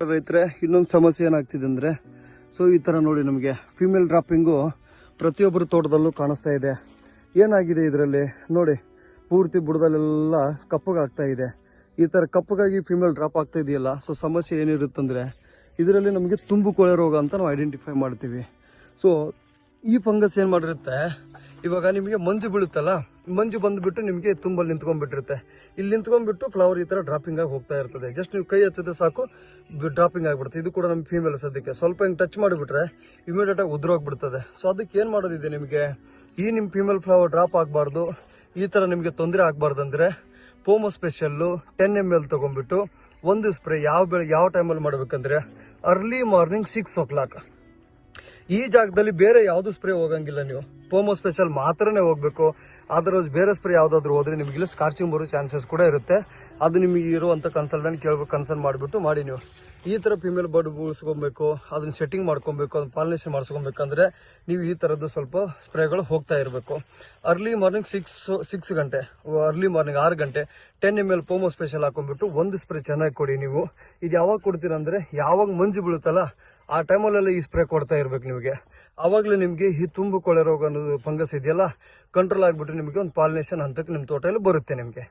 ರೈತರೆ ಇನ್ನೊಂದು ಸಮಸ್ಯೆ ಏನಾಗ್ತಿದೆ ಅಂದ್ರೆ ಈ ತರ ನೋಡಿ ನಮಗೆ ಫಿಮೇಲ್ ಡ್ರಾಪಿಂಗು ಪ್ರತಿಯೊಬ್ಬರ ತೋಟದಲ್ಲೂ ಕಾಣಿಸ್ತಾ ಇದೆ. ಏನಾಗಿದೆ ಇದರಲ್ಲಿ ನೋಡಿ, ಪೂರ್ತಿ ಬುಡದಲ್ಲೆಲ್ಲ ಕಪ್ಪಗಾಗ್ತಾ ಇದೆ. ಈ ತರ ಕಪ್ಪಗಾಗಿ ಫಿಮೇಲ್ ಡ್ರಾಪ್ ಆಗ್ತಾ ಇದೆಯಲ್ಲ, ಸಮಸ್ಯೆ ಏನಿರುತ್ತಂದ್ರೆ ಇದರಲ್ಲಿ ನಮಗೆ ತುಂಬು ಕೊಳೆ ರೋಗ ಅಂತ ನಾವು ಐಡೆಂಟಿಫೈ ಮಾಡ್ತೀವಿ. ಈ ಫಂಗಸ್ ಏನ್ ಮಾಡಿರುತ್ತೆ, ಇವಾಗ ನಿಮಗೆ ಮಂಜು ಬೀಳುತ್ತಲ್ಲ, ಮಂಜು ಬಂದ್ಬಿಟ್ಟು ನಿಮಗೆ ತುಂಬಲ್ಲಿ ನಿಂತ್ಕೊಂಡ್ಬಿಟ್ಟಿರುತ್ತೆ. ಇಲ್ಲಿ ನಿಂತ್ಕೊಂಡ್ಬಿಟ್ಟು ಫ್ಲವರ್ ಈ ತರ ಡ್ರಾಪಿಂಗ್ ಆಗಿ ಹೋಗ್ತಾ ಇರ್ತದೆ. ಜಸ್ಟ್ ನೀವು ಕೈ ಹಚ್ಚಿದ್ರೆ ಸಾಕು ಡ್ರಾಪಿಂಗ್ ಆಗಿಬಿಡುತ್ತೆ. ಇದು ಕೂಡ ನಮ್ಮ ಫೀಮೇಲ್ ಸದ್ಯಕ್ಕೆ ಸ್ವಲ್ಪ ಹಿಂಗೆ ಟಚ್ ಮಾಡಿಬಿಟ್ರೆ ಇಮಿಡಿಯೇಟ್ ಆಗಿ ಉದುರೋಗ್ಬಿಡ್ತದೆ. ಅದಕ್ಕೆ ಏನ್ ಮಾಡೋದಿದೆ ನಿಮಗೆ, ಈ ನಿಮ್ಮ ಫೀಮೇಲ್ ಫ್ಲವರ್ ಡ್ರಾಪ್ ಆಗಬಾರ್ದು, ಈ ತರ ನಿಮಗೆ ತೊಂದರೆ ಆಗಬಾರ್ದು ಅಂದ್ರೆ ಪೋಮೋ ಸ್ಪೆಷಲ್ಲು 10 ml ತಗೊಂಡ್ಬಿಟ್ಟು ಒಂದು ಸ್ಪ್ರೇ ಯಾವ ಟೈಮಲ್ಲಿ ಮಾಡ್ಬೇಕಂದ್ರೆ ಅರ್ಲಿ ಮಾರ್ನಿಂಗ್ 6 o'clock. ಈ ಜಾಗದಲ್ಲಿ ಬೇರೆ ಯಾವ್ದು ಸ್ಪ್ರೇ ಹೋಗಂಗಿಲ್ಲ, ನೀವು ಪೋಮೋ ಸ್ಪೆಷಲ್ ಮಾತ್ರನೇ ಹೋಗ್ಬೇಕು. ಅದರ ಬೇರೆ ಸ್ಪ್ರೇ ಯಾವ್ದಾದ್ರು ಹೋದ್ರೆ ನಿಮಗೆ ಸ್ಕಾರ್ಚಿಂಗ್ ಬರೋ ಚಾನ್ಸಸ್ ಕೂಡ ಇರುತ್ತೆ. ಅದು ನಿಮಗೆ ಇರುವಂತ ಕನ್ಸಲ್ಟೆಂಟ್ ಕೇಳ್ಬೇಕು, ಕನ್ಸಲ್ಟ್ ಮಾಡಿಬಿಟ್ಟು ಮಾಡಿ. ನೀವು ಈ ತರ ಫಿಮೇಲ್ ಬರ್ಡ್ ಉಳಿಸ್ಕೊಬೇಕು, ಅದನ್ನ ಸೆಟ್ಟಿಂಗ್ ಮಾಡ್ಕೊಬೇಕು, ಅದನ್ನ ಪಾಲಿನೇಷನ್ ಮಾಡಿಸ್ಕೊಬೇಕಂದ್ರೆ ನೀವು ಈ ತರದ್ದು ಸ್ವಲ್ಪ ಸ್ಪ್ರೇಗಳು ಹೋಗ್ತಾ ಇರಬೇಕು. ಅರ್ಲಿ ಮಾರ್ನಿಂಗ್ 6 ಗಂಟೆ, ಅರ್ಲಿ ಮಾರ್ನಿಂಗ್ 6 ಗಂಟೆ 10 ml ಪೋಮೋ ಸ್ಪೆಷಲ್ ಹಾಕೊಂಡ್ಬಿಟ್ಟು ಒಂದು ಸ್ಪ್ರೇ ಚೆನ್ನಾಗಿ ಕೊಡಿ. ನೀವು ಇದು ಯಾವಾಗ ಕೊಡ್ತೀರಂದ್ರೆ ಯಾವಾಗ ಮಂಜು ಬೀಳುತ್ತಲ್ಲ ಆ ಟೈಮಲ್ಲೆಲ್ಲ ಈ ಸ್ಪ್ರೇ ಕೊಡ್ತಾ ಇರ್ಬೇಕು ನಿಮಗೆ. ಅವಾಗಲೇ ನಿಮಗೆ ಈ ತುಂಬು ಕೊಳೆ ರೋಗ ಅನ್ನೋದು ಫಂಗಸ್ ಇದೆಯಲ್ಲ ಕಂಟ್ರೋಲ್ ಆಗಿಬಿಟ್ಟು ನಿಮಗೆ ಒಂದು ಪಾಲಿನೇಷನ್ ಹಂತಕ್ಕೆ ನಿಮ್ಮ ತೋಟದಲ್ಲಿ ಬರುತ್ತೆ ನಿಮಗೆ.